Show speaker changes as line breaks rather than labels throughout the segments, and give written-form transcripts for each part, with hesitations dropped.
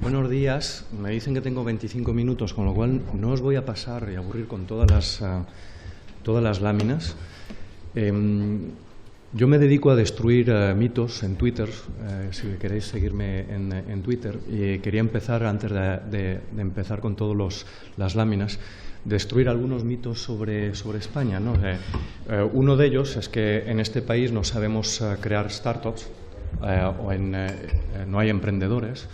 Buenos días. Me dicen que tengo 25 minutos, con lo cual no os voy a pasar y aburrir con todas las láminas. Yo me dedico a destruir mitos en Twitter, si queréis seguirme en Twitter, y quería empezar, antes de empezar con todas las láminas, destruir algunos mitos sobre España, ¿no? Uno de ellos es que en este país no sabemos crear startups, no hay emprendedores,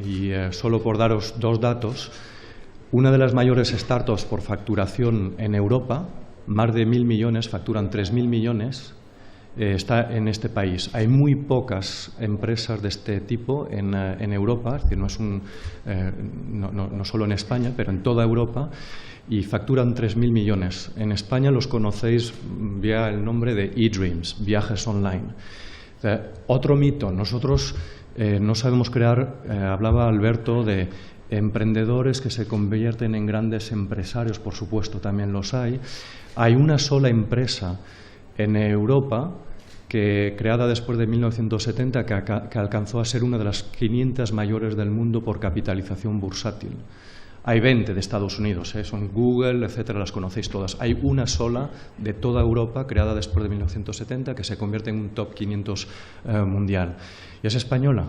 y solo por daros dos datos, una de las mayores startups por facturación en Europa, más de 1.000 millones, facturan 3.000 millones, está en este país. Hay muy pocas empresas de este tipo en Europa, es decir, no solo en España, pero en toda Europa, y facturan 3.000 millones. En España los conocéis vía el nombre de eDreams, viajes online. Otro mito, nosotros no sabemos crear, hablaba Alberto de emprendedores que se convierten en grandes empresarios, por supuesto también los hay. Hay una sola empresa en Europa creada después de 1970 que alcanzó a ser una de las 500 mayores del mundo por capitalización bursátil. Hay 20 de Estados Unidos, son Google, etcétera, las conocéis todas. Hay una sola de toda Europa creada después de 1970 que se convierte en un top 500 mundial. Y es española.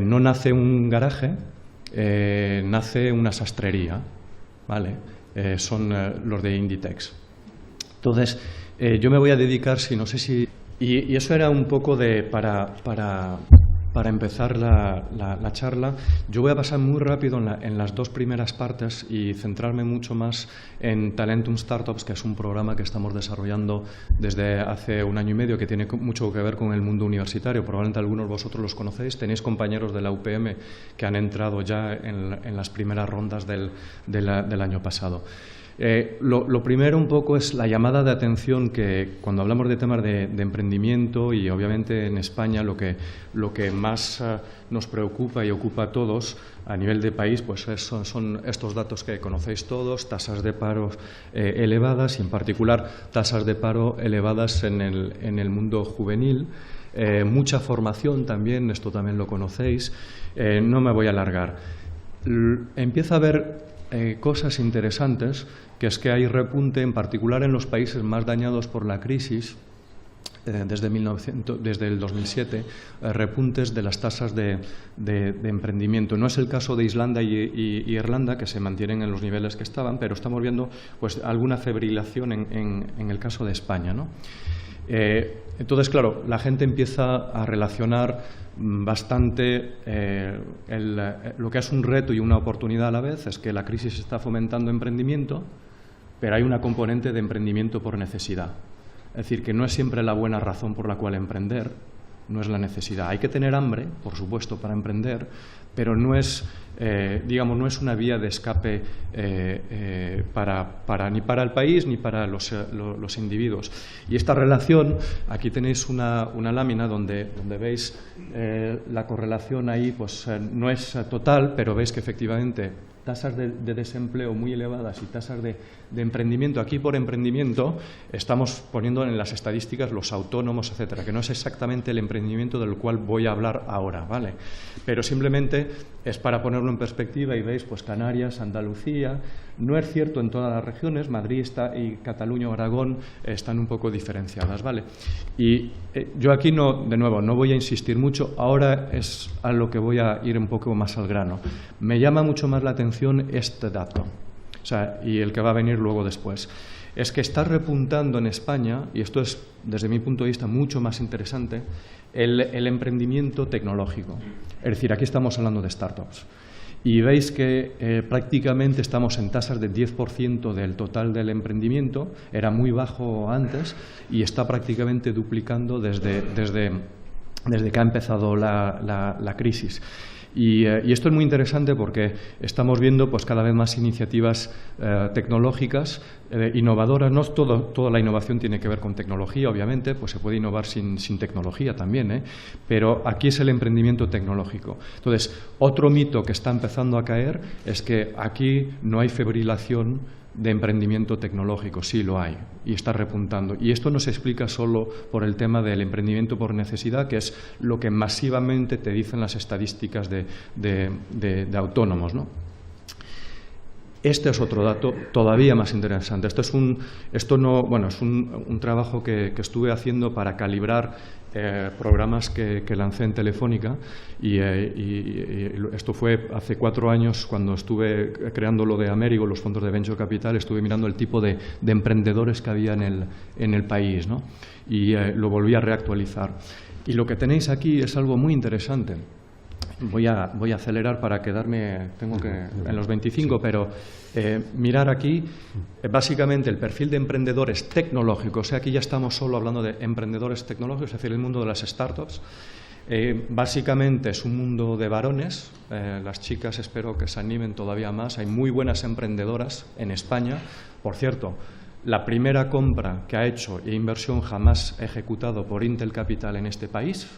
No nace un garaje, nace una sastrería, ¿vale? Son los de Inditex. Entonces, yo me voy a dedicar, y eso era un poco para empezar la charla. Yo voy a pasar muy rápido en las dos primeras partes y centrarme mucho más en Talentum Startups, que es un programa que estamos desarrollando desde hace 1 año y medio, que tiene mucho que ver con el mundo universitario. Probablemente algunos de vosotros los conocéis. Tenéis compañeros de la UPM que han entrado ya en las primeras rondas del año pasado. Lo primero un poco es la llamada de atención que cuando hablamos de temas de emprendimiento, y obviamente en España lo que más nos preocupa y ocupa a todos a nivel de país, pues son estos datos que conocéis todos: tasas de paro elevadas, y en particular tasas de paro elevadas en el mundo juvenil. Mucha formación también, esto también lo conocéis. No me voy a alargar. Empieza a haber cosas interesantes, que es que hay repunte, en particular en los países más dañados por la crisis, desde el 2007, repuntes de las tasas de emprendimiento. No es el caso de Islandia y Irlanda, que se mantienen en los niveles que estaban, pero estamos viendo pues alguna febrilación en el caso de España, ¿no? Entonces, claro, la gente empieza a relacionar bastante lo que es un reto y una oportunidad a la vez. Es que la crisis está fomentando emprendimiento, pero hay una componente de emprendimiento por necesidad. Es decir, que no es siempre la buena razón por la cual emprender, no es la necesidad. Hay que tener hambre, por supuesto, para emprender, pero no es, no es una vía de escape ni para el país ni para los individuos. Y esta relación, aquí tenéis una lámina donde veis la correlación ahí, pues no es total, pero veis que efectivamente tasas de desempleo muy elevadas y tasas de emprendimiento. Aquí por emprendimiento estamos poniendo en las estadísticas los autónomos, etcétera, que no es exactamente el emprendimiento del cual voy a hablar ahora, ¿vale? Pero simplemente es para ponerlo en perspectiva, y veis pues Canarias, Andalucía. No es cierto en todas las regiones, Madrid y Cataluña o Aragón están un poco diferenciadas, ¿vale? Y yo aquí de nuevo no voy a insistir mucho, ahora es a lo que voy a ir un poco más al grano. Me llama mucho más la atención este dato, y el que va a venir luego después. Es que está repuntando en España, y esto es desde mi punto de vista mucho más interesante, el emprendimiento tecnológico. Es decir, aquí estamos hablando de startups. Y veis que prácticamente estamos en tasas de 10% del total del emprendimiento. Era muy bajo antes y está prácticamente duplicando desde que ha empezado la crisis. Y esto es muy interesante porque estamos viendo pues cada vez más iniciativas tecnológicas innovadoras. No toda la innovación tiene que ver con tecnología, obviamente, pues se puede innovar sin tecnología también, pero aquí es el emprendimiento tecnológico. Entonces, otro mito que está empezando a caer es que aquí no hay febrilación de emprendimiento tecnológico, sí lo hay, y está repuntando. Y esto no se explica solo por el tema del emprendimiento por necesidad, que es lo que masivamente te dicen las estadísticas de autónomos, ¿no? Este es otro dato todavía más interesante. Esto es un trabajo que estuve haciendo para calibrar programas que lancé en Telefónica y esto fue hace 4 años cuando estuve creando lo de Amerigo, los fondos de Venture Capital. Estuve mirando el tipo de emprendedores que había en el país, ¿no? Y lo volví a reactualizar. Y lo que tenéis aquí es algo muy interesante. Voy a acelerar para quedarme, tengo que en los 25, pero mirar aquí básicamente el perfil de emprendedores tecnológicos. O sea, aquí ya estamos solo hablando de emprendedores tecnológicos, es decir, el mundo de las startups. Básicamente es un mundo de varones. Las chicas espero que se animen todavía más. Hay muy buenas emprendedoras en España. Por cierto, la primera compra que ha hecho e inversión jamás ejecutado por Intel Capital en este país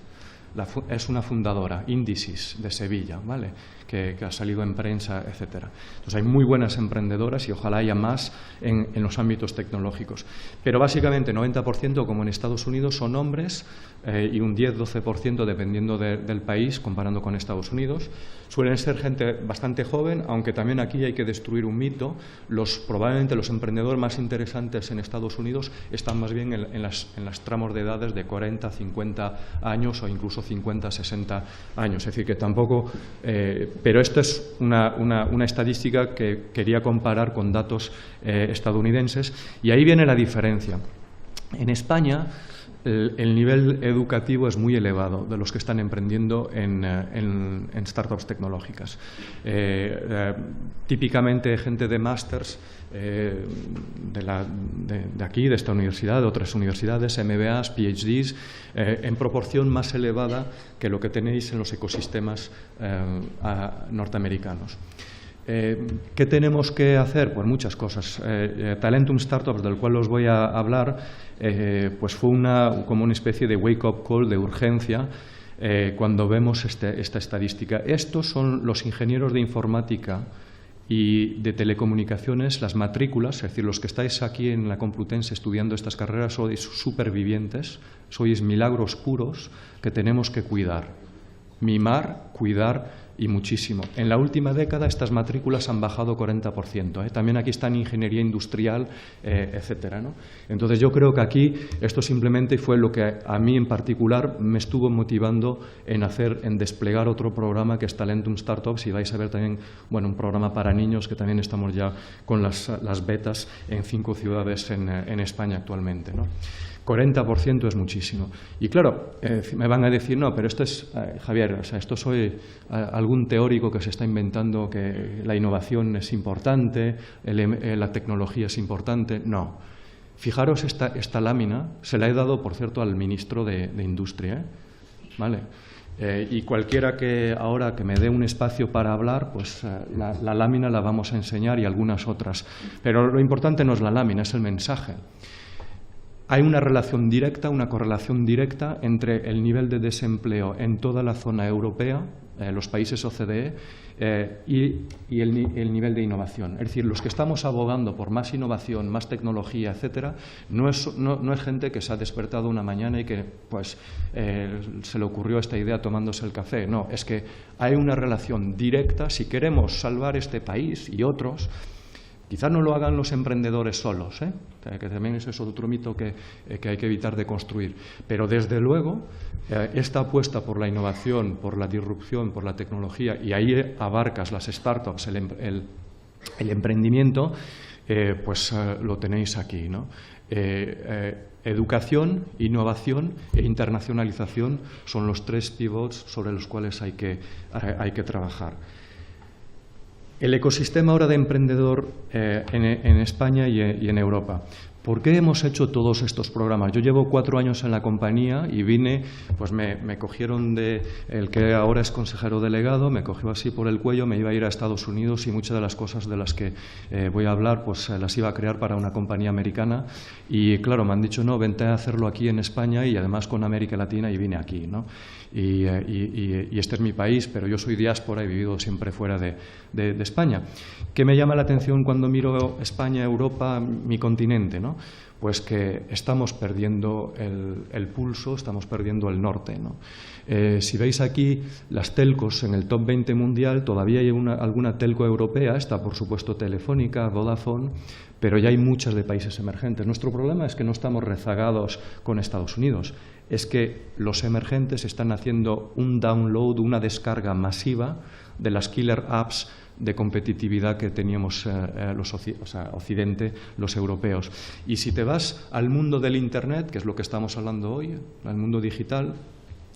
es una fundadora, Indicis, de Sevilla, ¿vale? Que ha salido en prensa, etcétera. Entonces hay muy buenas emprendedoras y ojalá haya más en los ámbitos tecnológicos. Pero básicamente 90%, como en Estados Unidos, son hombres y un 10-12% dependiendo del país, comparando con Estados Unidos. Suelen ser gente bastante joven, aunque también aquí hay que destruir un mito. Probablemente los emprendedores más interesantes en Estados Unidos están más bien en las tramos de edades de 40, 50 años o incluso 50, 60 años. Es decir, que tampoco... pero esto es una estadística que quería comparar con datos estadounidenses y ahí viene la diferencia. En España el nivel educativo es muy elevado de los que están emprendiendo en startups tecnológicas. Típicamente gente de másters de aquí, de esta universidad, de otras universidades, MBAs, PhDs, en proporción más elevada que lo que tenéis en los ecosistemas norteamericanos. ¿Qué tenemos que hacer? Pues muchas cosas. Talentum Startups, del cual os voy a hablar, pues fue como una especie de wake-up call de urgencia cuando vemos esta estadística. Estos son los ingenieros de informática y de telecomunicaciones, las matrículas, es decir, los que estáis aquí en la Complutense estudiando estas carreras sois supervivientes, sois milagros puros que tenemos que cuidar, mimar, cuidar y muchísimo. En la última década estas matrículas han bajado 40%. También aquí está en ingeniería industrial, etcétera, ¿no? Entonces yo creo que aquí esto simplemente fue lo que a mí en particular me estuvo motivando en desplegar otro programa que es Talentum Startups, y vais a ver también, bueno, un programa para niños que también estamos ya con las betas en 5 ciudades en España actualmente, ¿no? 40% es muchísimo. Y claro, me van a decir, no, pero esto es, Javier, o sea, esto soy algún teórico que se está inventando que la innovación es importante, la tecnología es importante. No. Fijaros, esta lámina se la he dado, por cierto, al ministro de Industria, ¿vale? Y cualquiera que ahora que me dé un espacio para hablar, pues la lámina la vamos a enseñar y algunas otras. Pero lo importante no es la lámina, es el mensaje. Hay una relación directa, una correlación directa entre el nivel de desempleo en toda la zona europea, los países OCDE, y el nivel de innovación. Es decir, los que estamos abogando por más innovación, más tecnología, etcétera, no es gente que se ha despertado una mañana y que pues, se le ocurrió esta idea tomándose el café. No, es que hay una relación directa. Si queremos salvar este país y otros, quizás no lo hagan los emprendedores solos, que también ese es otro mito que hay que evitar de construir. Pero desde luego, esta apuesta por la innovación, por la disrupción, por la tecnología, y ahí abarcas las startups, el emprendimiento, pues lo tenéis aquí, ¿no? Educación, innovación e internacionalización son los 3 pivots sobre los cuales hay que trabajar. El ecosistema ahora de emprendedor en España y en Europa. ¿Por qué hemos hecho todos estos programas? Yo llevo 4 años en la compañía y vine, pues me cogieron el que ahora es consejero delegado, me cogió así por el cuello, me iba a ir a Estados Unidos y muchas de las cosas de las que voy a hablar pues las iba a crear para una compañía americana y claro, me han dicho no, vente a hacerlo aquí en España y además con América Latina y vine aquí, ¿no? Y este es mi país, pero yo soy diáspora y he vivido siempre fuera de España. ¿Qué me llama la atención cuando miro España, Europa, mi continente, ¿no? Pues que estamos perdiendo el pulso, estamos perdiendo el norte, ¿no? Si veis aquí las telcos en el top 20 mundial, todavía hay alguna telco europea, está por supuesto Telefónica, Vodafone, pero ya hay muchas de países emergentes. Nuestro problema es que no estamos rezagados con Estados Unidos, es que los emergentes están haciendo un download, una descarga masiva de las killer apps de competitividad que teníamos Occidente, los europeos. Y si te vas al mundo del Internet, que es lo que estamos hablando hoy, al mundo digital,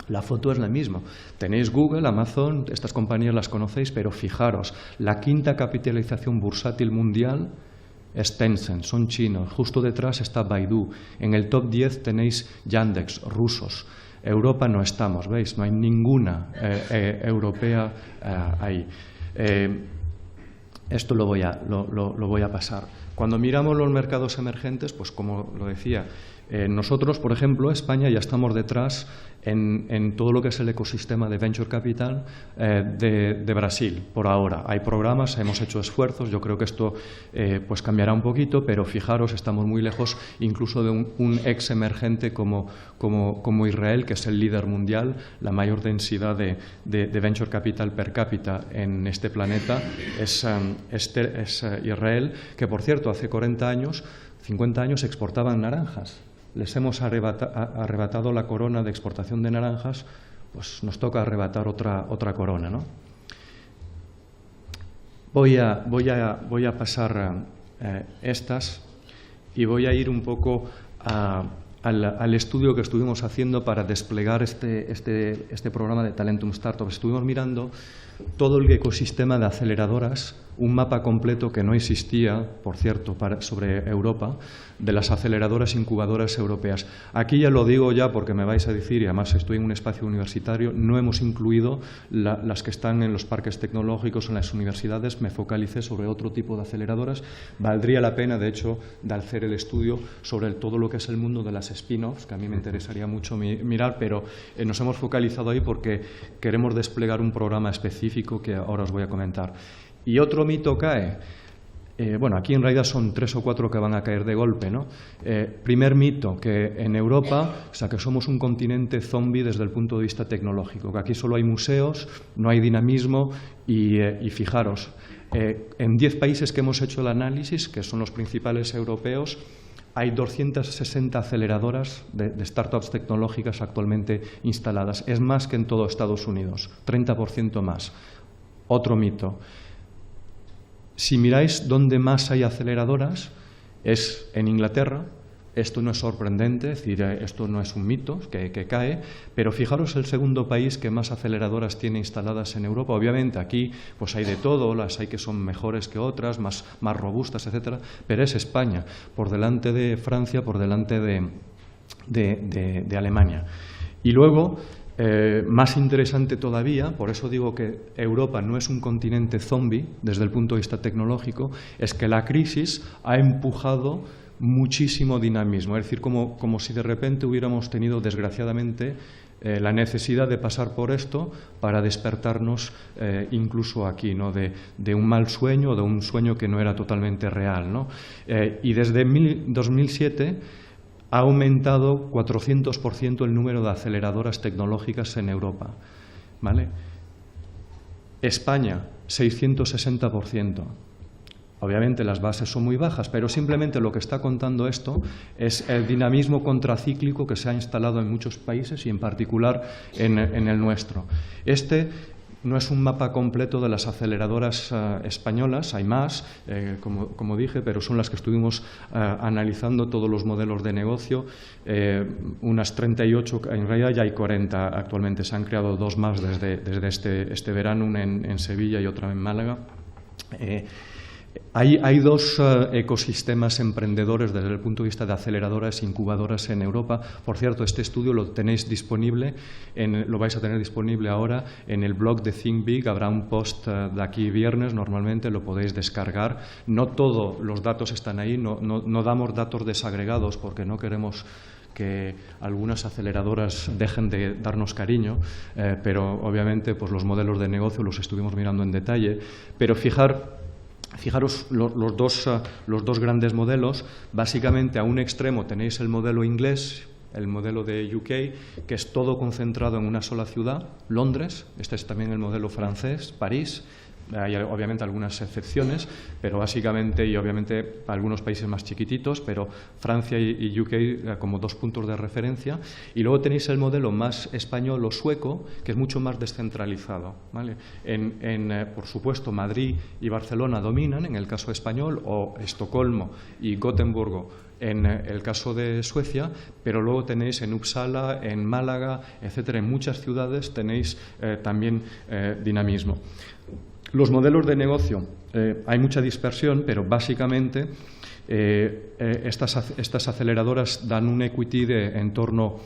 la foto es la misma. Tenéis Google, Amazon, estas compañías las conocéis, pero fijaros, la quinta capitalización bursátil mundial es Tencent, son chinos. Justo detrás está Baidu. En el top 10 tenéis Yandex, rusos. Europa no estamos, ¿veis? No hay ninguna europea ahí. Esto lo voy a pasar. Cuando miramos los mercados emergentes, pues como lo decía, nosotros, por ejemplo, España ya estamos detrás en todo lo que es el ecosistema de Venture Capital de Brasil, por ahora. Hay programas, hemos hecho esfuerzos, yo creo que esto pues cambiará un poquito, pero fijaros, estamos muy lejos incluso de un ex emergente como Israel, que es el líder mundial, la mayor densidad de Venture Capital per cápita en este planeta es Israel, que por cierto, hace 40 años, 50 años exportaban naranjas. Les hemos arrebatado la corona de exportación de naranjas, pues nos toca arrebatar otra corona, ¿no? Voy a pasar estas y voy a ir un poco al estudio que estuvimos haciendo para desplegar este programa de Talentum Startups. Estuvimos mirando todo el ecosistema de aceleradoras, un mapa completo que no existía, por cierto, sobre Europa, de las aceleradoras incubadoras europeas. Aquí ya lo digo ya porque me vais a decir, y además estoy en un espacio universitario, no hemos incluido las que están en los parques tecnológicos, en las universidades, me focalicé sobre otro tipo de aceleradoras. Valdría la pena, de hecho, de hacer el estudio sobre todo lo que es el mundo de las spin-offs, que a mí me interesaría mucho mirar, pero nos hemos focalizado ahí porque queremos desplegar un programa específico que ahora os voy a comentar. Y otro mito cae. Bueno, aquí en realidad son 3 o 4 que van a caer de golpe, ¿no? Primer mito, que en Europa, o sea, que somos un continente zombie desde el punto de vista tecnológico, que aquí solo hay museos, no hay dinamismo y fijaros, en 10 países que hemos hecho el análisis, que son los principales europeos, hay 260 aceleradoras de startups tecnológicas actualmente instaladas. Es más que en todo Estados Unidos, 30% más. Otro mito. Si miráis dónde más hay aceleradoras, es en Inglaterra. Esto no es sorprendente, es decir, esto no es un mito que cae, pero fijaros el segundo país que más aceleradoras tiene instaladas en Europa. Obviamente aquí pues hay de todo, las hay que son mejores que otras, más robustas, etcétera, pero es España, por delante de Francia, por delante de Alemania. Y luego, más interesante todavía, por eso digo que Europa no es un continente zombie desde el punto de vista tecnológico, es que la crisis ha empujado muchísimo dinamismo, es decir, como si de repente hubiéramos tenido, desgraciadamente, la necesidad de pasar por esto para despertarnos incluso aquí, ¿no? de un mal sueño o de un sueño que no era totalmente real, ¿no? Y desde 2007 ha aumentado 400% el número de aceleradoras tecnológicas en Europa, ¿vale? España, 660%. Obviamente las bases son muy bajas, pero simplemente lo que está contando esto es el dinamismo contracíclico que se ha instalado en muchos países y en particular en el nuestro. Este no es un mapa completo de las aceleradoras españolas, hay más, como dije, pero son las que estuvimos analizando todos los modelos de negocio, unas 38, en realidad ya hay 40 actualmente, se han creado 2 más desde este verano, una en Sevilla y otra en Málaga. Hay dos ecosistemas emprendedores desde el punto de vista de aceleradoras e incubadoras en Europa. Por cierto, este estudio lo tenéis disponible, lo vais a tener disponible ahora en el blog de Think Big. Habrá un post de aquí viernes, normalmente lo podéis descargar. No todos los datos están ahí, no damos datos desagregados porque no queremos que algunas aceleradoras dejen de darnos cariño, pero obviamente pues los modelos de negocio los estuvimos mirando en detalle. Pero fijaros los dos grandes modelos. Básicamente, a un extremo tenéis el modelo inglés, el modelo de UK, que es todo concentrado en una sola ciudad, Londres. Este es también el modelo francés, París. Hay obviamente algunas excepciones, pero básicamente, y obviamente algunos países más chiquititos, pero Francia y UK como dos puntos de referencia. Y luego tenéis el modelo más español o sueco, que es mucho más descentralizado, ¿vale? Por supuesto, Madrid y Barcelona dominan en el caso español, o Estocolmo y Gotemburgo en el caso de Suecia, pero luego tenéis en Uppsala, en Málaga, etcétera, en muchas ciudades tenéis también dinamismo. Los modelos de negocio, hay mucha dispersión, pero básicamente estas aceleradoras dan un equity de en torno,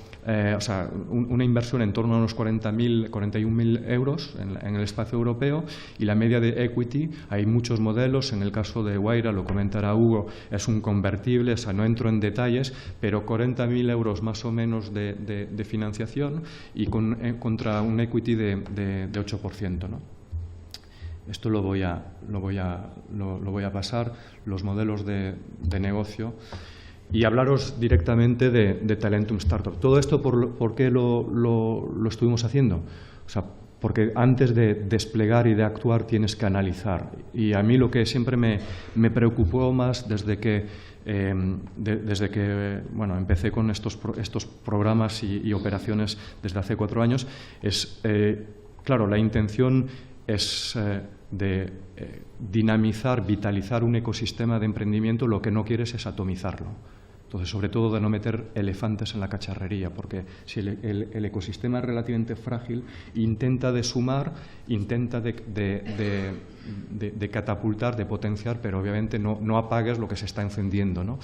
una inversión en torno a unos 41.000 euros en el espacio europeo, y la media de equity, hay muchos modelos. En el caso de Wayra, lo comentará Hugo, es un convertible, no entro en detalles, pero 40.000 euros más o menos de financiación y contra un equity de 8%, ¿no? Esto lo voy a pasar, los modelos de negocio, y hablaros directamente de Talentum Startup. Todo esto, ¿por qué lo estuvimos haciendo? Porque antes de desplegar y de actuar tienes que analizar. Y a mí lo que siempre me preocupó más desde que empecé con estos programas y operaciones desde hace 4 años es, claro, la intención es de dinamizar, vitalizar un ecosistema de emprendimiento. Lo que no quieres es atomizarlo. Entonces, sobre todo, de no meter elefantes en la cacharrería, porque si el ecosistema es relativamente frágil, intenta de sumar, intenta de catapultar, de potenciar, pero obviamente no apagues lo que se está encendiendo, ¿no?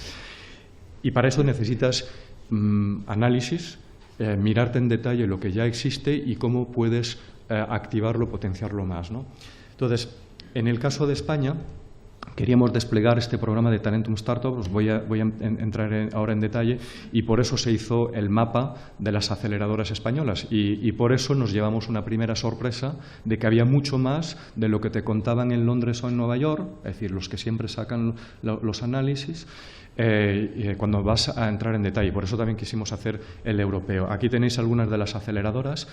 Y para eso necesitas análisis, mirarte en detalle lo que ya existe y cómo puedes activarlo, potenciarlo más, ¿no? Entonces, en el caso de España, queríamos desplegar este programa de Talentum Startup. Os voy a entrar ahora en detalle, y por eso se hizo el mapa de las aceleradoras españolas, y por eso nos llevamos una primera sorpresa de que había mucho más de lo que te contaban en Londres o en Nueva York, es decir, los que siempre sacan los análisis, cuando vas a entrar en detalle. Por eso también quisimos hacer el europeo. Aquí tenéis algunas de las aceleradoras.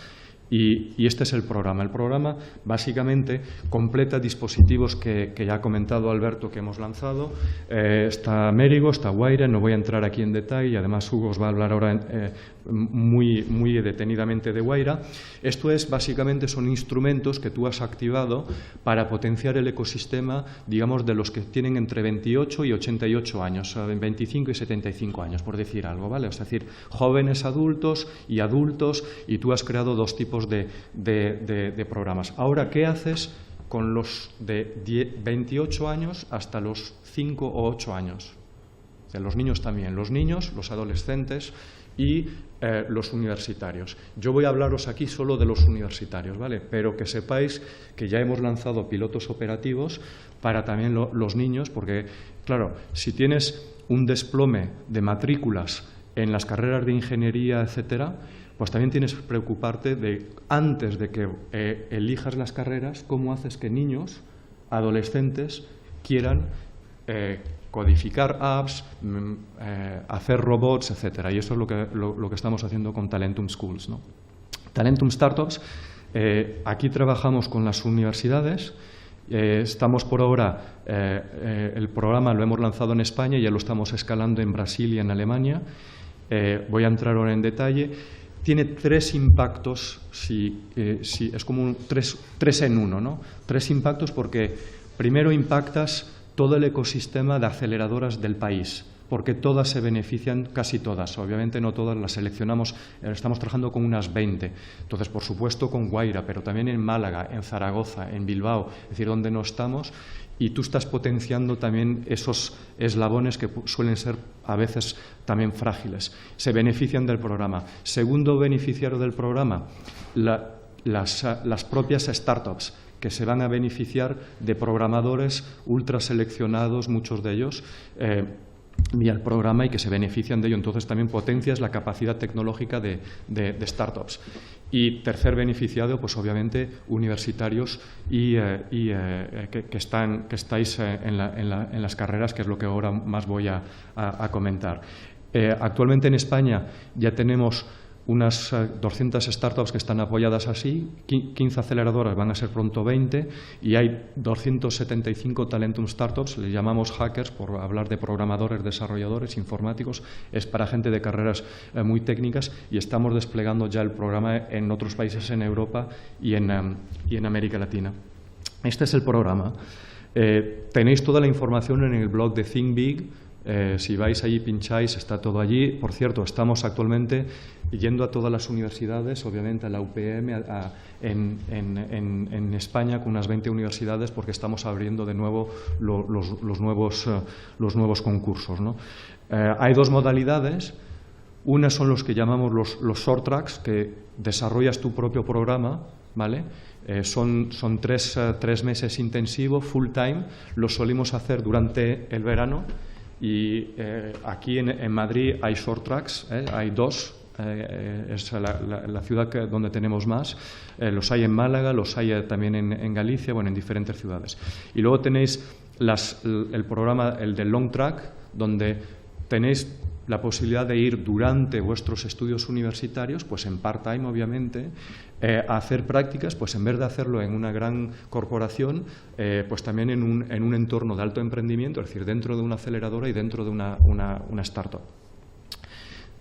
Y este es el programa. El programa básicamente completa dispositivos que ya ha comentado Alberto que hemos lanzado. Está Merigo, está Wayra, no voy a entrar aquí en detalle, y además Hugo os va a hablar ahora muy detenidamente de Wayra. Esto es, básicamente, son instrumentos que tú has activado para potenciar el ecosistema, digamos, de los que tienen entre 28 y 88 años, 25 y 75 años, por decir algo, ¿vale? Es decir, jóvenes adultos, y tú has creado dos tipos de programas. Ahora, ¿qué haces con los de 28 años hasta los 5 o 8 años? O sea, los niños también, los adolescentes y los universitarios. Yo voy a hablaros aquí solo de los universitarios, ¿vale? Pero que sepáis que ya hemos lanzado pilotos operativos para también los niños, porque, claro, si tienes un desplome de matrículas en las carreras de ingeniería, etcétera, pues también tienes que preocuparte de, antes de que elijas las carreras, cómo haces que niños, adolescentes, quieran codificar apps, hacer robots, etcétera. Y eso es lo que estamos haciendo con Talentum Schools, ¿no? Talentum Startups, aquí trabajamos con las universidades. Estamos por ahora, el programa lo hemos lanzado en España y ya lo estamos escalando en Brasil y en Alemania. Voy a entrar ahora en detalle. Tiene 3 impactos, es como 3 en 1, ¿no? 3 impactos porque primero impactas todo el ecosistema de aceleradoras del país. porque todas se benefician, casi todas, obviamente no todas las seleccionamos, estamos trabajando con unas 20, entonces por supuesto con Guaira, pero también en Málaga, en Zaragoza, en Bilbao, es decir, donde no estamos, y tú estás potenciando también esos eslabones que suelen ser a veces también frágiles, se benefician del programa. Segundo beneficiario del programa, las propias startups, que se van a beneficiar de programadores ultra seleccionados, muchos de ellos, vía el programa, y que se benefician de ello. Entonces también potencias la capacidad tecnológica de startups. Y tercer beneficiado, pues obviamente universitarios que estáis en las carreras, que es lo que ahora más voy a comentar. Actualmente en España ya tenemos unas 200 startups que están apoyadas así, 15 aceleradoras, van a ser pronto 20, y hay 275 Talentum Startups, les llamamos hackers por hablar de programadores, desarrolladores, informáticos, es para gente de carreras muy técnicas, y estamos desplegando ya el programa en otros países en Europa y en América Latina. Este es el programa. Tenéis toda la información en el blog de Think Big. Si vais allí, pincháis, está todo allí. Por cierto, estamos actualmente yendo a todas las universidades, obviamente a la UPM, en España, con unas 20 universidades, porque estamos abriendo de nuevo los nuevos concursos, ¿no? Hay dos modalidades. Una son los que llamamos los short tracks, que desarrollas tu propio programa, ¿vale? Son 3 meses intensivo, full time. Los solimos hacer durante el verano. Y aquí en Madrid hay short tracks, hay 2, es la ciudad donde tenemos más. Los hay en Málaga, los hay también en Galicia, bueno, en diferentes ciudades. Y luego tenéis el programa, el de long track, donde tenéis la posibilidad de ir durante vuestros estudios universitarios, pues en part-time obviamente, a hacer prácticas, pues en vez de hacerlo en una gran corporación, pues también en un entorno de alto emprendimiento, es decir, dentro de una aceleradora y dentro de una startup.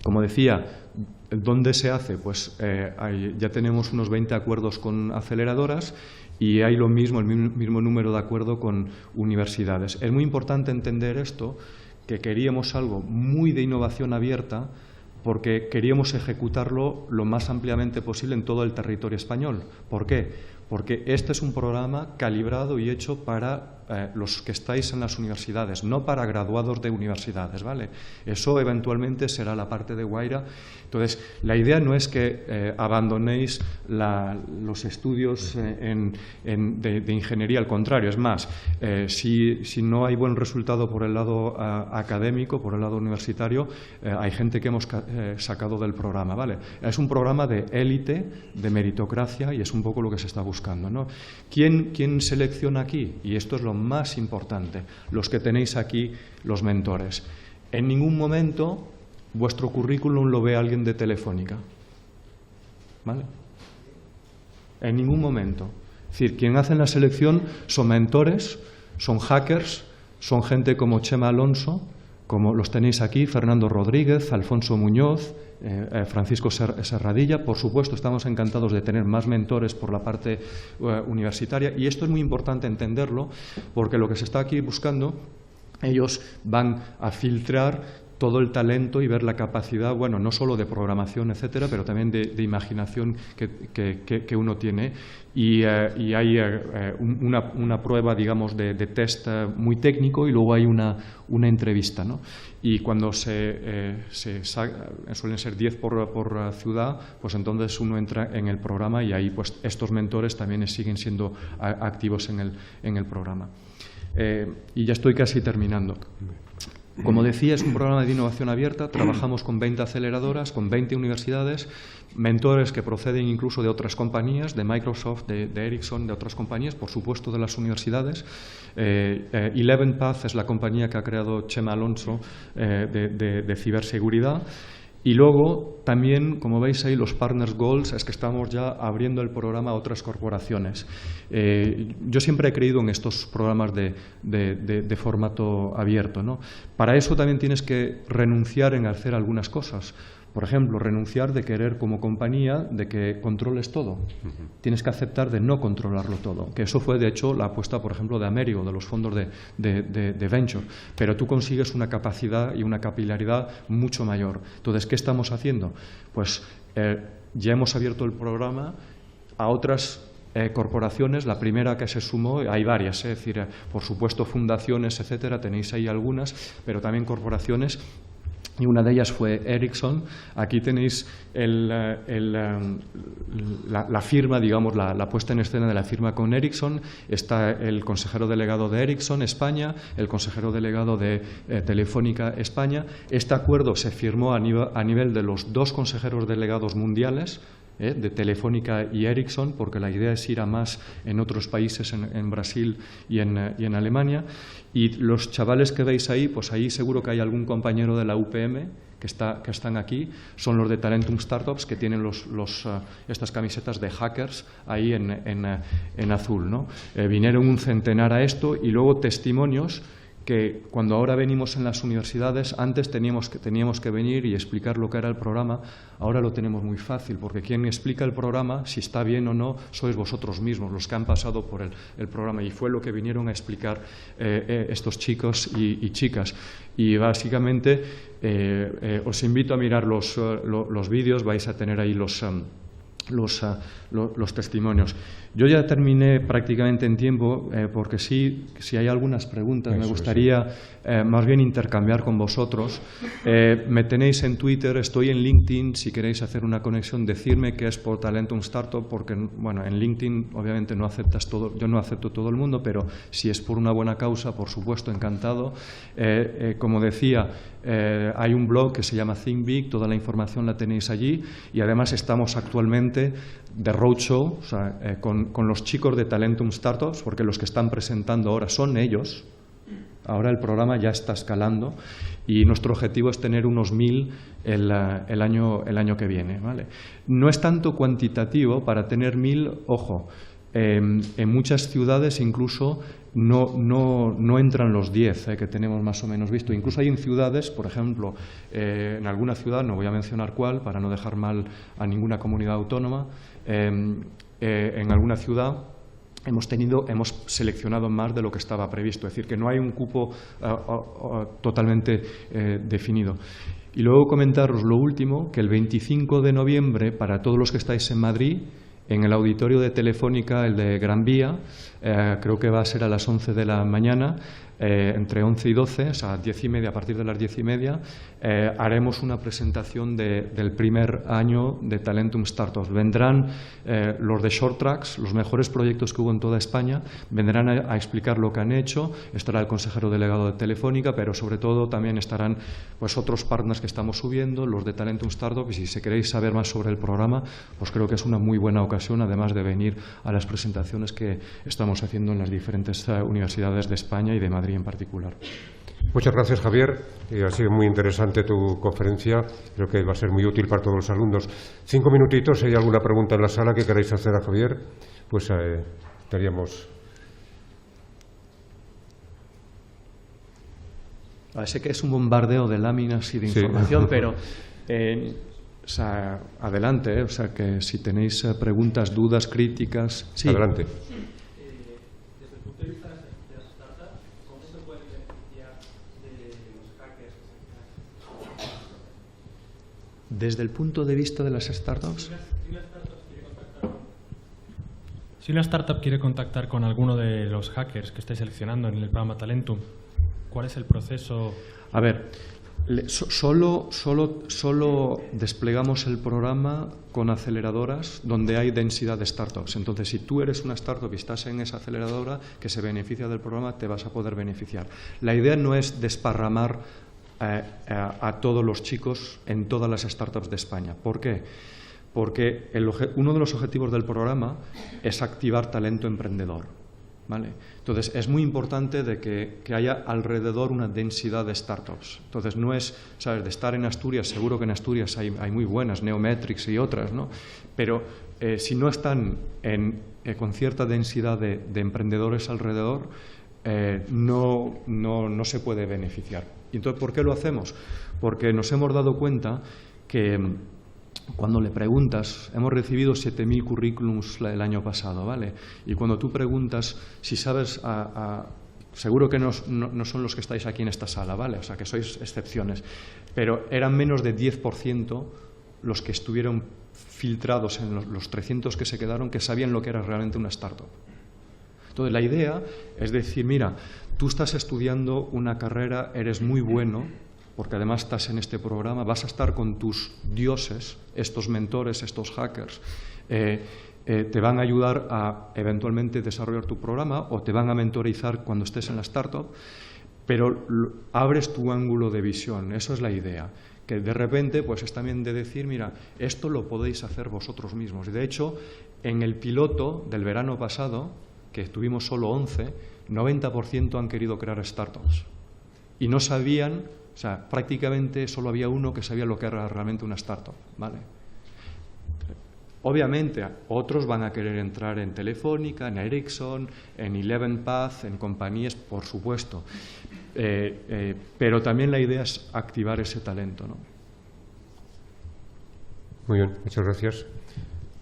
Como decía, ¿dónde se hace? Pues ya tenemos unos 20 acuerdos con aceleradoras y hay el mismo número de acuerdos con universidades. Es muy importante entender esto, que queríamos algo muy de innovación abierta, porque queríamos ejecutarlo lo más ampliamente posible en todo el territorio español. ¿Por qué? Porque este es un programa calibrado y hecho para los que estáis en las universidades, no para graduados de universidades, ¿vale? Eso eventualmente será la parte de Guaira. Entonces, la idea no es que abandonéis los estudios de ingeniería, al contrario. Es más, si no hay buen resultado por el lado académico, por el lado universitario, hay gente que hemos sacado del programa, ¿vale? Es un programa de élite, de meritocracia, y es un poco lo que se está buscando, ¿no? ¿Quién selecciona aquí? Y esto es lo más importante, los que tenéis aquí, los mentores. En ningún momento vuestro currículum lo ve alguien de Telefónica, ¿vale? En ningún momento. Es decir, quien hace la selección son mentores, son hackers, son gente como Chema Alonso, como los tenéis aquí, Fernando Rodríguez, Alfonso Muñoz, Francisco Serradilla. Por supuesto, estamos encantados de tener más mentores por la parte universitaria, y esto es muy importante entenderlo, porque lo que se está aquí buscando, ellos van a filtrar todo el talento y ver la capacidad, bueno, no solo de programación, etcétera, pero también de imaginación que uno tiene. Y hay una prueba, digamos, de test muy técnico, y luego hay una entrevista, ¿no? Y cuando suelen ser 10 por ciudad, pues entonces uno entra en el programa, y ahí pues estos mentores también siguen siendo activos en el programa. Y ya estoy casi terminando. Como decía, es un programa de innovación abierta. Trabajamos con 20 aceleradoras, con 20 universidades, mentores que proceden incluso de otras compañías, de Microsoft, de Ericsson, de otras compañías, por supuesto de las universidades. 11path es la compañía que ha creado Chema Alonso de ciberseguridad. Y luego, también, como veis ahí, los Partners Goals, es que estamos ya abriendo el programa a otras corporaciones. Yo siempre he creído en estos programas de formato abierto, ¿no? Para eso también tienes que renunciar en hacer algunas cosas, Por ejemplo, renunciar de querer como compañía de que controles todo. Tienes que aceptar de no controlarlo todo. Que eso fue, de hecho, la apuesta, por ejemplo, de Amerigo, de los fondos de Venture. Pero tú consigues una capacidad y una capilaridad mucho mayor. Entonces, ¿qué estamos haciendo? Pues ya hemos abierto el programa a otras corporaciones. La primera que se sumó, hay varias, es decir, por supuesto fundaciones, etcétera, tenéis ahí algunas, pero también corporaciones. Y una de ellas fue Ericsson. Aquí tenéis la firma, digamos, la puesta en escena de la firma con Ericsson. Está el consejero delegado de Ericsson España, el consejero delegado de Telefónica España. Este acuerdo se firmó a nivel de los 2 consejeros delegados mundiales, de Telefónica y Ericsson, porque la idea es ir a más en otros países, en Brasil y en Alemania. Y los chavales que veis ahí, pues ahí seguro que hay algún compañero de la UPM que están aquí, son los de Talentum Startups, que tienen estas camisetas de hackers ahí en azul, ¿no? Vinieron un centenar a esto, y luego testimonios que cuando ahora venimos en las universidades, antes teníamos que venir y explicar lo que era el programa. Ahora lo tenemos muy fácil, porque quien explica el programa, si está bien o no, sois vosotros mismos, los que han pasado por el programa, y fue lo que vinieron a explicar estos chicos y chicas. Y básicamente os invito a mirar los vídeos, vais a tener ahí los testimonios. Yo ya terminé prácticamente en tiempo, porque si hay algunas preguntas, me gustaría más bien intercambiar con vosotros. Me tenéis en Twitter, estoy en LinkedIn, si queréis hacer una conexión, decirme que es por Talentum Startup, porque bueno, en LinkedIn obviamente no aceptas todo, yo no acepto todo el mundo, pero si es por una buena causa, por supuesto, encantado. Como decía, hay un blog que se llama Think Big, toda la información la tenéis allí, y además estamos actualmente de roadshow, o sea, con los chicos de Talentum Startups, porque los que están presentando ahora son ellos. Ahora el programa ya está escalando y nuestro objetivo es tener unos 1000 el año que viene, ¿vale? No es tanto cuantitativo. Para tener 1000, ojo, en muchas ciudades incluso no entran los 10 que tenemos más o menos visto. Incluso hay en ciudades, por ejemplo, en alguna ciudad, no voy a mencionar cuál para no dejar mal a ninguna comunidad autónoma, en alguna ciudad hemos seleccionado más de lo que estaba previsto, es decir, que no hay un cupo totalmente definido. Y luego comentaros lo último, que el 25 de noviembre, para todos los que estáis en Madrid, en el auditorio de Telefónica, el de Gran Vía, creo que va a ser a las 11 de la mañana, entre 11 y 12, o sea, 10:30, a partir de las 10:30, haremos una presentación del primer año de Talentum Startups. Vendrán los de Short Tracks, los mejores proyectos que hubo en toda España, vendrán a explicar lo que han hecho. Estará el consejero delegado de Telefónica, pero sobre todo también estarán pues otros partners que estamos subiendo, los de Talentum Startups, y si queréis saber más sobre el programa, pues creo que es una muy buena ocasión, además de venir a las presentaciones que estamos haciendo en las diferentes universidades de España y de Madrid en particular.
Muchas gracias, Javier. Ha sido muy interesante tu conferencia. Creo que va a ser muy útil para todos los alumnos. 5 minutitos. Si hay alguna pregunta en la sala que queráis hacer a Javier, pues estaríamos.
Sé que es un bombardeo de láminas y de información, pero o sea, adelante, o sea, que si tenéis preguntas, dudas, críticas. Sí.
Adelante.
Desde el punto de vista de las startups.
Si una startup quiere contactar con alguno de los hackers que estáis seleccionando en el programa Talentum, ¿cuál es el proceso?
A ver, solo desplegamos el programa con aceleradoras donde hay densidad de startups. Entonces, si tú eres una startup y estás en esa aceleradora que se beneficia del programa, te vas a poder beneficiar. La idea no es desparramar a todos los chicos en todas las startups de España. ¿Por qué? Porque uno de los objetivos del programa es activar talento emprendedor, ¿vale? Entonces, es muy importante de que haya alrededor una densidad de startups. Entonces, no es, ¿sabes?, de estar en Asturias. Seguro que en Asturias hay muy buenas, Neometrics y otras, ¿no? Pero si no están con cierta densidad de emprendedores alrededor, no se puede beneficiar. ¿Y entonces por qué lo hacemos? Porque nos hemos dado cuenta que cuando le preguntas, hemos recibido 7.000 currículums el año pasado, ¿vale? Y cuando tú preguntas si sabes seguro que no son los que estáis aquí en esta sala, ¿vale? O sea, que sois excepciones. Pero eran menos de 10% los que estuvieron filtrados en los 300 que se quedaron, que sabían lo que era realmente una startup. Entonces, la idea es decir, mira, tú estás estudiando una carrera, eres muy bueno, porque además estás en este programa, vas a estar con tus dioses, estos mentores, estos hackers, te van a ayudar a eventualmente desarrollar tu programa o te van a mentorizar cuando estés en la startup, pero abres tu ángulo de visión, eso es la idea. Que de repente pues es también de decir, mira, esto lo podéis hacer vosotros mismos. Y de hecho, en el piloto del verano pasado, que tuvimos solo 11, 90% han querido crear startups. Y no sabían, o sea, prácticamente solo había uno que sabía lo que era realmente una startup, ¿vale? Obviamente, otros van a querer entrar en Telefónica, en Ericsson, en Eleven Path, en compañías, por supuesto. Pero también la idea es activar ese talento, ¿no?
Muy bien, muchas gracias.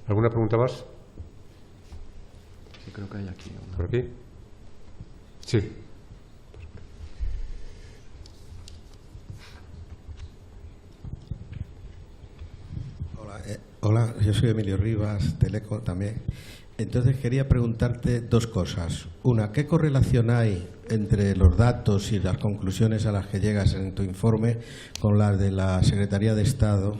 ¿Alguna pregunta más?
Sí, creo que hay aquí una.
¿Por aquí? Sí.
Hola, yo soy Emilio Rivas, Teleco también. Entonces quería preguntarte dos cosas. Una, ¿qué correlación hay entre los datos y las conclusiones a las que llegas en tu informe con las de la Secretaría de Estado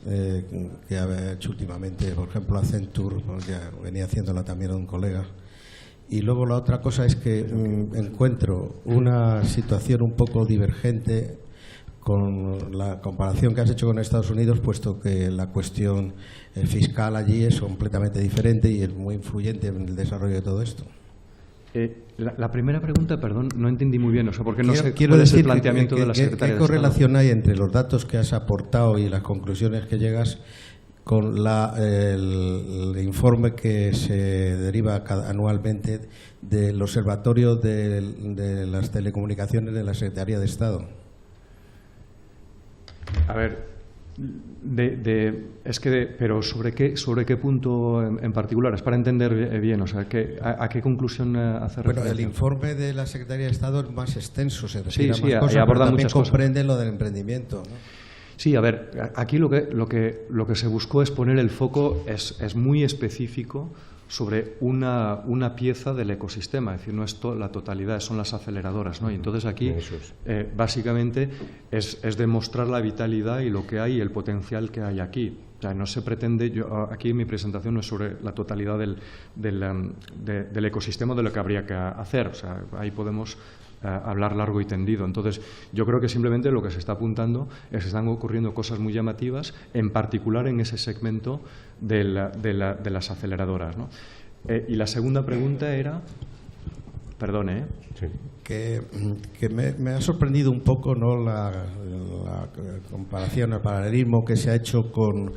que ha hecho últimamente, por ejemplo, Accenture, porque venía haciéndola también un colega? Y luego la otra cosa es que encuentro una situación un poco divergente con la comparación que has hecho con Estados Unidos, puesto que la cuestión fiscal allí es completamente diferente y es muy influyente en el desarrollo de todo esto.
La primera pregunta, perdón, no entendí muy bien, o sea, porque no sé
quiero
cuál es
decir
el planteamiento de la Secretaría de Estado.
¿Qué correlación hay entre los datos que has aportado y las conclusiones que llegas con el informe que se deriva anualmente del Observatorio de las Telecomunicaciones de la Secretaría de Estado?
A ver, pero ¿sobre qué punto en particular? Es para entender bien, o sea, ¿a qué conclusión hace referencia?
Bueno, el informe de la Secretaría de Estado es más extenso, se refiere a más cosas,
aborda
pero también
muchas cosas.
comprende lo del emprendimiento, ¿no?
Sí, a ver, aquí lo que se buscó es poner el foco, es muy específico sobre una pieza del ecosistema, es decir, no es la totalidad, son las aceleradoras, ¿no? Y entonces aquí básicamente es demostrar la vitalidad y lo que hay y el potencial que hay aquí. O sea, no se pretende, aquí mi presentación no es sobre la totalidad del ecosistema de lo que habría que hacer, o sea, ahí podemos hablar largo y tendido. Entonces, yo creo que simplemente lo que se está apuntando es que están ocurriendo cosas muy llamativas, en particular en ese segmento de las aceleradoras, ¿no? Y la segunda pregunta era, perdone,
sí. Que me ha sorprendido un poco, ¿no?, la comparación, el paralelismo que se ha hecho con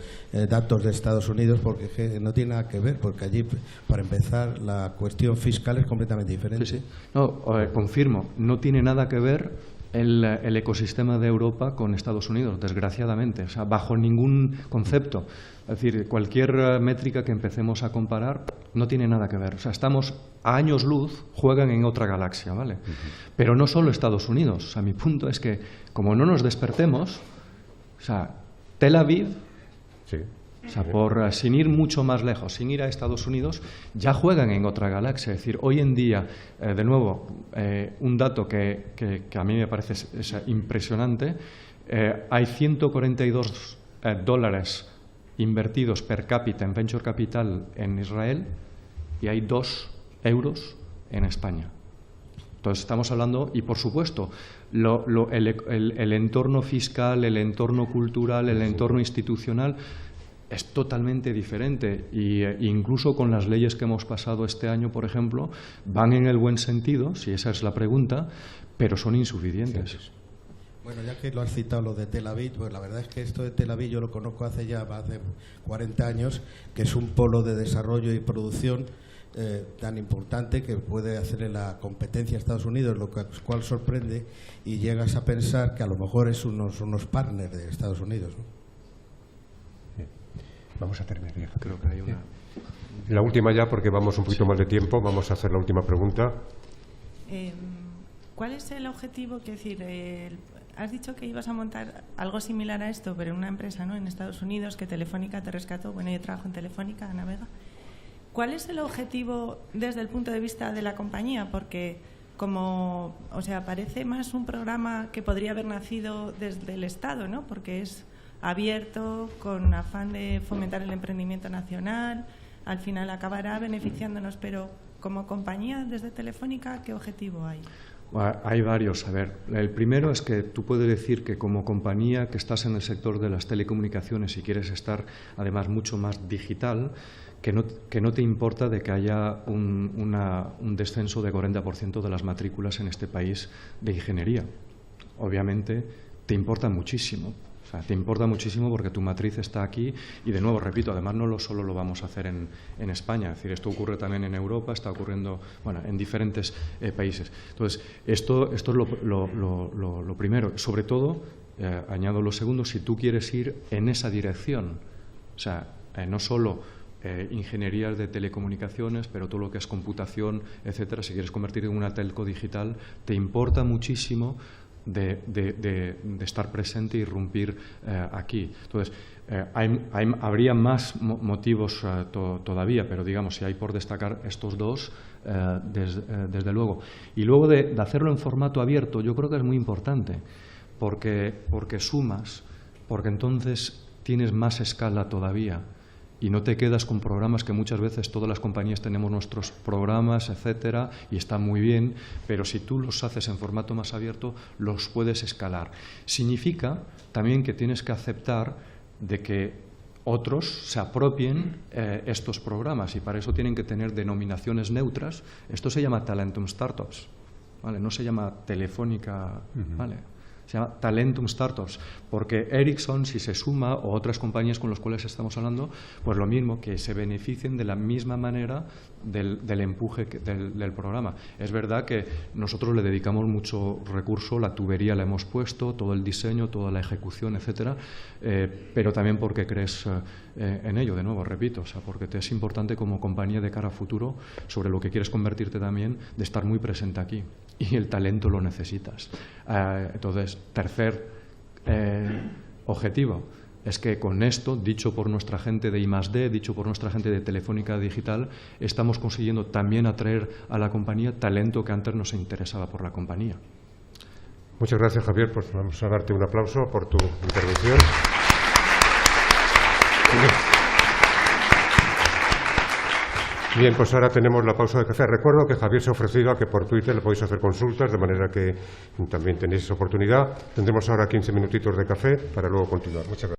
datos de Estados Unidos, porque no tiene nada que ver, porque allí, para empezar, la cuestión fiscal es completamente diferente.
Sí, sí. No, confirmo, no tiene nada que ver el ecosistema de Europa con Estados Unidos, desgraciadamente, o sea, bajo ningún concepto. Es decir, cualquier métrica que empecemos a comparar no tiene nada que ver. O sea, estamos a años luz, juegan en otra galaxia, ¿vale? Pero no solo Estados Unidos. O sea, mi punto es que, como no nos despertemos, o sea, Tel Aviv,
sí,
o sea, sin ir mucho más lejos, sin ir a Estados Unidos, ya juegan en otra galaxia. Es decir, hoy en día, de nuevo, un dato que a mí me parece es impresionante, hay $142 invertidos per cápita en venture capital en Israel y hay 2 euros en España. Entonces estamos hablando, y por supuesto, el entorno fiscal, el entorno cultural, el entorno institucional es totalmente diferente, e incluso con las leyes que hemos pasado este año, por ejemplo, van en el buen sentido, si esa es la pregunta, pero son insuficientes.
Sí.
Bueno, ya que lo has citado, lo de Tel Aviv, pues la verdad es que esto de Tel Aviv yo lo conozco hace 40 años, que es un polo de desarrollo y producción tan importante que puede hacerle la competencia a Estados Unidos, lo cual sorprende, y llegas a pensar que a lo mejor es unos partners de Estados Unidos, ¿no?
vamos a terminar ya.
Creo que hay una...
La última ya, porque vamos un poquito más de tiempo, vamos a hacer la última pregunta.
¿Cuál es el objetivo? Quiero decir, has dicho que ibas a montar algo similar a esto, pero en una empresa, ¿no?, en Estados Unidos, que Telefónica te rescató. Bueno, yo trabajo en Telefónica, Navega. ¿Cuál es el objetivo desde el punto de vista de la compañía? Porque parece más un programa que podría haber nacido desde el Estado, ¿no? Porque es abierto, con afán de fomentar el emprendimiento nacional, al final acabará beneficiándonos, pero como compañía desde Telefónica, ¿qué objetivo hay?
Hay varios. A ver, el primero es que tú puedes decir que como compañía que estás en el sector de las telecomunicaciones y quieres estar además mucho más digital, que no te importa de que haya un descenso de 40% de las matrículas en este país de ingeniería. Obviamente te importa muchísimo. O sea, te importa muchísimo porque tu matriz está aquí y, de nuevo, repito, además no solo lo vamos a hacer en España, es decir, esto ocurre también en Europa, está ocurriendo en diferentes países. Entonces, esto es lo primero. Sobre todo, añado lo segundo, si tú quieres ir en esa dirección, o sea, no solo ingenierías de telecomunicaciones, pero todo lo que es computación, etcétera, si quieres convertirte en una telco digital, te importa muchísimo de estar presente y irrumpir aquí. Entonces, habría más motivos todavía, pero digamos, si hay por destacar estos dos, desde luego. Y luego de hacerlo en formato abierto, yo creo que es muy importante, porque sumas, porque entonces tienes más escala todavía. Y no te quedas con programas que muchas veces todas las compañías tenemos nuestros programas, etcétera, y están muy bien, pero si tú los haces en formato más abierto, los puedes escalar. Significa también que tienes que aceptar de que otros se apropien estos programas, y para eso tienen que tener denominaciones neutras. Esto se llama Talentum Startups, ¿vale? No se llama Telefónica, ¿vale? Se llama Talentum Startups, porque Ericsson, si se suma, o otras compañías con las cuales estamos hablando, pues lo mismo, que se beneficien de la misma manera del empuje del programa. Es verdad que nosotros le dedicamos mucho recurso, la tubería la hemos puesto, todo el diseño, toda la ejecución, etcétera, pero también porque crees en ello, de nuevo, repito, o sea, porque te es importante como compañía de cara a futuro, sobre lo que quieres convertirte también, de estar muy presente aquí. Y el talento lo necesitas. Entonces, tercer objetivo es que con esto, dicho por nuestra gente de I+D, dicho por nuestra gente de Telefónica Digital, estamos consiguiendo también atraer a la compañía talento que antes no se interesaba por la compañía.
Muchas gracias, Javier. Pues vamos a darte un aplauso por tu intervención. Bien, pues ahora tenemos la pausa de café. Recuerdo que Javier se ha ofrecido a que por Twitter le podéis hacer consultas, de manera que también tenéis esa oportunidad. Tendremos ahora 15 minutitos de café para luego continuar. Muchas gracias.